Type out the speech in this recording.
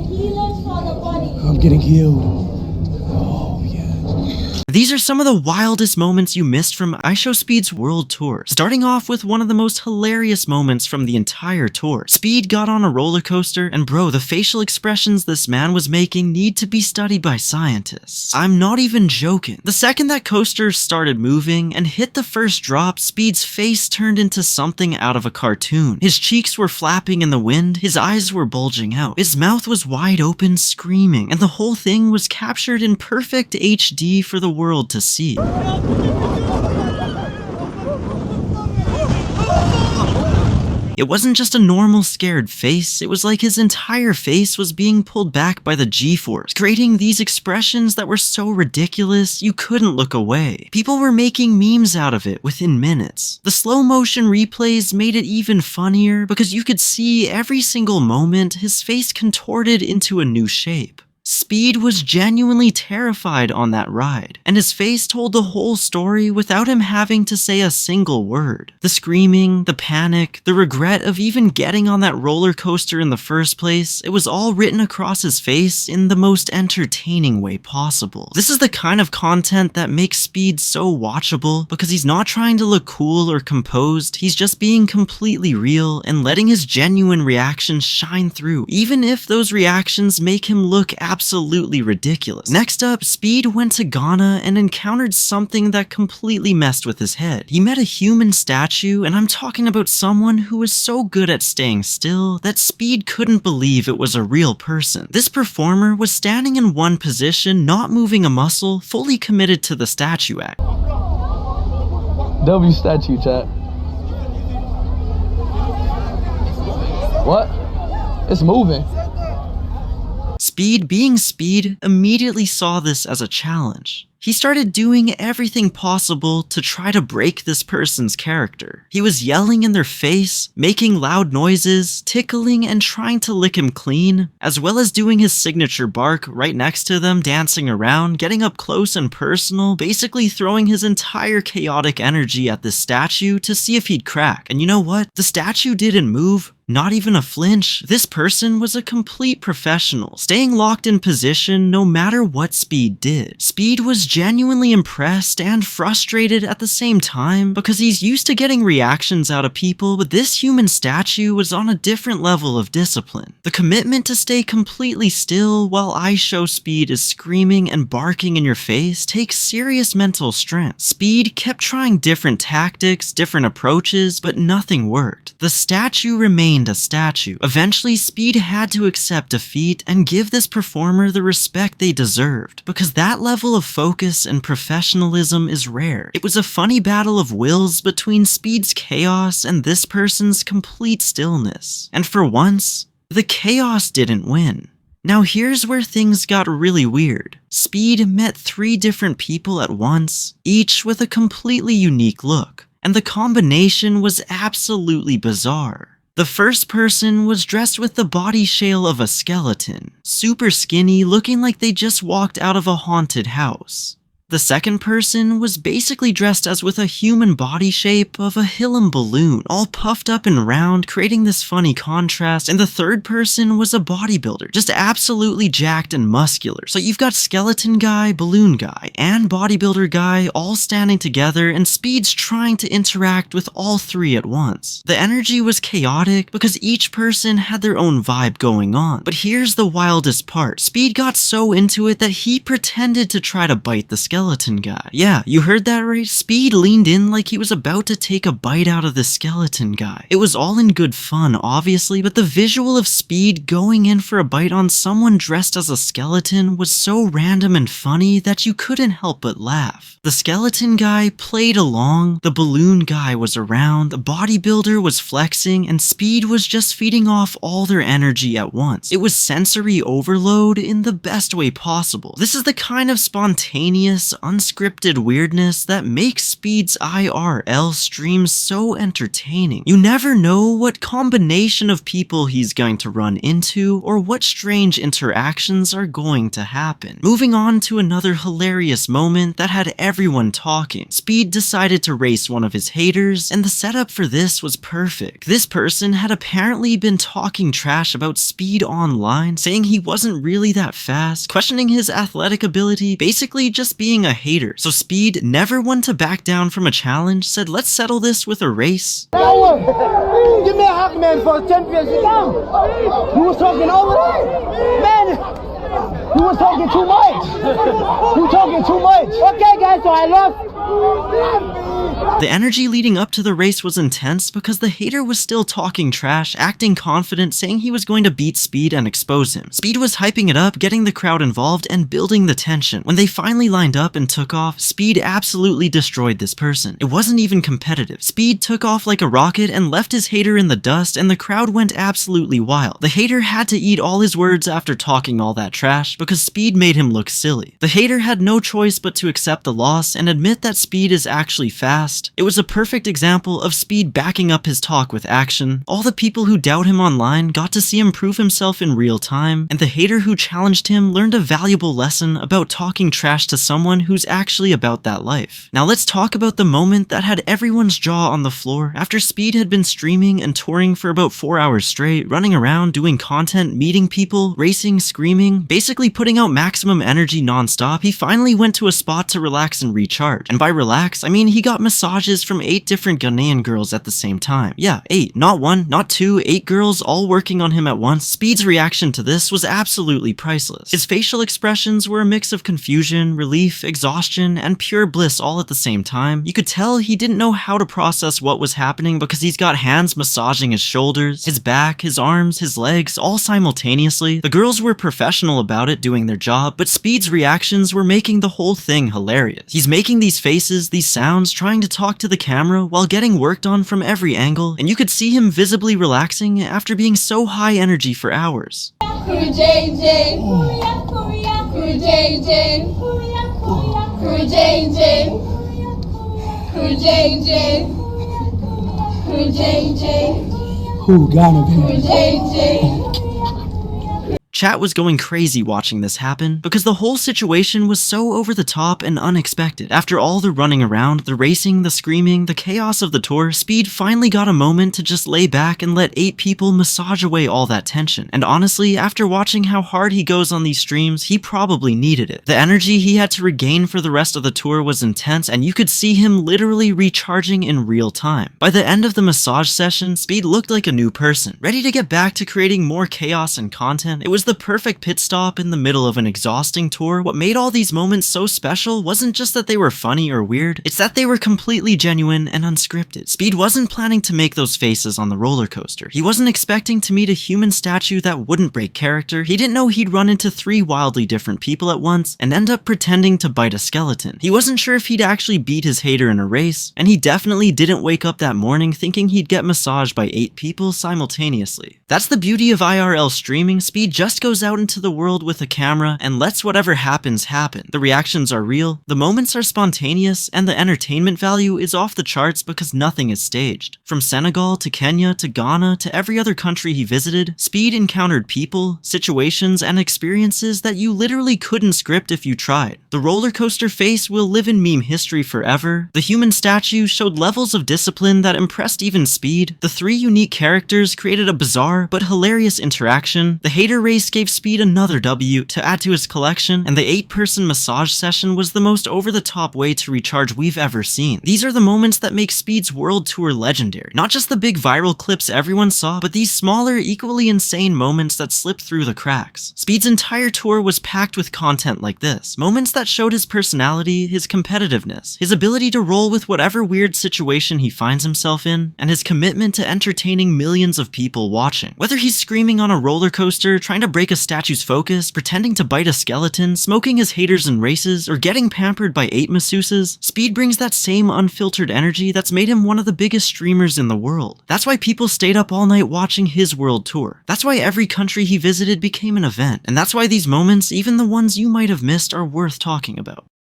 healers for the body. I'm getting healed. Oh, yeah. These are some of the wildest moments you missed from iShowSpeed's world tour. Starting off with one of the most hilarious moments from the entire tour. Speed got on a roller coaster, and bro, the facial expressions this man was making need to be studied by scientists. I'm not even joking. The second that coaster started moving and hit the first drop, Speed's face turned into something out of a cartoon. His cheeks were flapping in the wind, his eyes were bulging out, his mouth was wide open screaming, and the whole thing was captured in perfect HD for the world to see. It wasn't just a normal scared face, it was like his entire face was being pulled back by the G-force, creating these expressions that were so ridiculous you couldn't look away. People were making memes out of it within minutes. The slow motion replays made it even funnier because you could see every single moment his face contorted into a new shape. Speed was genuinely terrified on that ride, and his face told the whole story without him having to say a single word. The screaming, the panic, the regret of even getting on that roller coaster in the first place, it was all written across his face in the most entertaining way possible. This is the kind of content that makes Speed so watchable because he's not trying to look cool or composed, he's just being completely real and letting his genuine reactions shine through, even if those reactions make him look absolutely ridiculous. Next up, Speed went to Ghana and encountered something that completely messed with his head. He met a human statue, and I'm talking about someone who was so good at staying still that Speed couldn't believe it was a real person. This performer was standing in one position, not moving a muscle, fully committed to the statue act. W statue, chat. What? It's moving. Speed, being Speed, immediately saw this as a challenge. He started doing everything possible to try to break this person's character. He was yelling in their face, making loud noises, tickling and trying to lick him clean, as well as doing his signature bark right next to them, dancing around, getting up close and personal, basically throwing his entire chaotic energy at this statue to see if he'd crack. And you know what? The statue didn't move. Not even a flinch. This person was a complete professional, staying locked in position no matter what Speed did. Speed was genuinely impressed and frustrated at the same time because he's used to getting reactions out of people, but this human statue was on a different level of discipline. The commitment to stay completely still while iShowSpeed is screaming and barking in your face takes serious mental strength. Speed kept trying different tactics, different approaches, but nothing worked. The statue remained a statue. Eventually, Speed had to accept defeat and give this performer the respect they deserved, because that level of focus and professionalism is rare. It was a funny battle of wills between Speed's chaos and this person's complete stillness. And for once, the chaos didn't win. Now here's where things got really weird. Speed met 3 different people at once, each with a completely unique look, and the combination was absolutely bizarre. The first person was dressed with the body shell of a skeleton, super skinny, looking like they just walked out of a haunted house. The second person was basically dressed as with a human body shape of a helium balloon, all puffed up and round, creating this funny contrast. And the third person was a bodybuilder, just absolutely jacked and muscular. So you've got skeleton guy, balloon guy, and bodybuilder guy all standing together, and Speed's trying to interact with all 3 at once. The energy was chaotic because each person had their own vibe going on. But here's the wildest part. Speed got so into it that he pretended to try to bite the skeleton guy. Yeah, you heard that right. Speed leaned in like he was about to take a bite out of the skeleton guy. It was all in good fun, obviously, but the visual of Speed going in for a bite on someone dressed as a skeleton was so random and funny that you couldn't help but laugh. The skeleton guy played along, the balloon guy was around, the bodybuilder was flexing, and Speed was just feeding off all their energy at once. It was sensory overload in the best way possible. This is the kind of spontaneous, this unscripted weirdness that makes Speed's IRL streams so entertaining. You never know what combination of people he's going to run into or what strange interactions are going to happen. Moving on to another hilarious moment that had everyone talking. Speed decided to race one of his haters, and the setup for this was perfect. This person had apparently been talking trash about Speed online, saying he wasn't really that fast, questioning his athletic ability, basically just being a hater. So Speed, never one to back down from a challenge, said let's settle this with a race. Give me a hug, man, for 10 years. Come. He was talking over there. Man, he was talking too much. He was talking too much. Okay, guys, so I lost. The energy leading up to the race was intense because the hater was still talking trash, acting confident, saying he was going to beat Speed and expose him. Speed was hyping it up, getting the crowd involved, and building the tension. When they finally lined up and took off, Speed absolutely destroyed this person. It wasn't even competitive. Speed took off like a rocket and left his hater in the dust, and the crowd went absolutely wild. The hater had to eat all his words after talking all that trash because Speed made him look silly. The hater had no choice but to accept the loss and admit that Speed is actually fast. It was a perfect example of Speed backing up his talk with action. All the people who doubt him online got to see him prove himself in real time, and the hater who challenged him learned a valuable lesson about talking trash to someone who's actually about that life. Now let's talk about the moment that had everyone's jaw on the floor after Speed had been streaming and touring for about 4 hours straight, running around, doing content, meeting people, racing, screaming, basically putting out maximum energy non-stop. He finally went to a spot to relax and recharge. And by relax, I mean he got massages from 8 different Ghanaian girls at the same time. Yeah, 8, not 1, not 2, 8 girls all working on him at once. Speed's reaction to this was absolutely priceless. His facial expressions were a mix of confusion, relief, exhaustion, and pure bliss all at the same time. You could tell he didn't know how to process what was happening because he's got hands massaging his shoulders, his back, his arms, his legs, all simultaneously. The girls were professional about it, doing their job, but Speed's reactions were making the whole thing hilarious. He's making these faces, these sounds, trying to talk to the camera while getting worked on from every angle, and you could see him visibly relaxing after being so high energy for hours. Who got him? Chat was going crazy watching this happen because the whole situation was so over the top and unexpected. After all the running around, the racing, the screaming, the chaos of the tour, Speed finally got a moment to just lay back and let 8 people massage away all that tension. And honestly, after watching how hard he goes on these streams, he probably needed it. The energy he had to regain for the rest of the tour was intense, and you could see him literally recharging in real time. By the end of the massage session, Speed looked like a new person, ready to get back to creating more chaos and content. It was the perfect pit stop in the middle of an exhausting tour. What made all these moments so special wasn't just that they were funny or weird, it's that they were completely genuine and unscripted. Speed wasn't planning to make those faces on the roller coaster. He wasn't expecting to meet a human statue that wouldn't break character. He didn't know he'd run into 3 wildly different people at once and end up pretending to bite a skeleton. He wasn't sure if he'd actually beat his hater in a race, and he definitely didn't wake up that morning thinking he'd get massaged by 8 people simultaneously. That's the beauty of IRL streaming. Speed just goes out into the world with a camera and lets whatever happens happen. The reactions are real, the moments are spontaneous, and the entertainment value is off the charts because nothing is staged. From Senegal to Kenya to Ghana to every other country he visited, Speed encountered people, situations, and experiences that you literally couldn't script if you tried. The roller coaster face will live in meme history forever. The human statue showed levels of discipline that impressed even Speed. The 3 unique characters created a bizarre but hilarious interaction. The hater race gave Speed another W to add to his collection, and the 8-person massage session was the most over-the-top way to recharge we've ever seen. These are the moments that make Speed's world tour legendary. Not just the big viral clips everyone saw, but these smaller, equally insane moments that slip through the cracks. Speed's entire tour was packed with content like this. Moments that showed his personality, his competitiveness, his ability to roll with whatever weird situation he finds himself in, and his commitment to entertaining millions of people watching. Whether he's screaming on a roller coaster, trying to break a statue's focus, pretending to bite a skeleton, smoking his haters in races, or getting pampered by 8 masseuses, Speed brings that same unfiltered energy that's made him one of the biggest streamers in the world. That's why people stayed up all night watching his world tour. That's why every country he visited became an event. And that's why these moments, even the ones you might have missed, are worth talking about.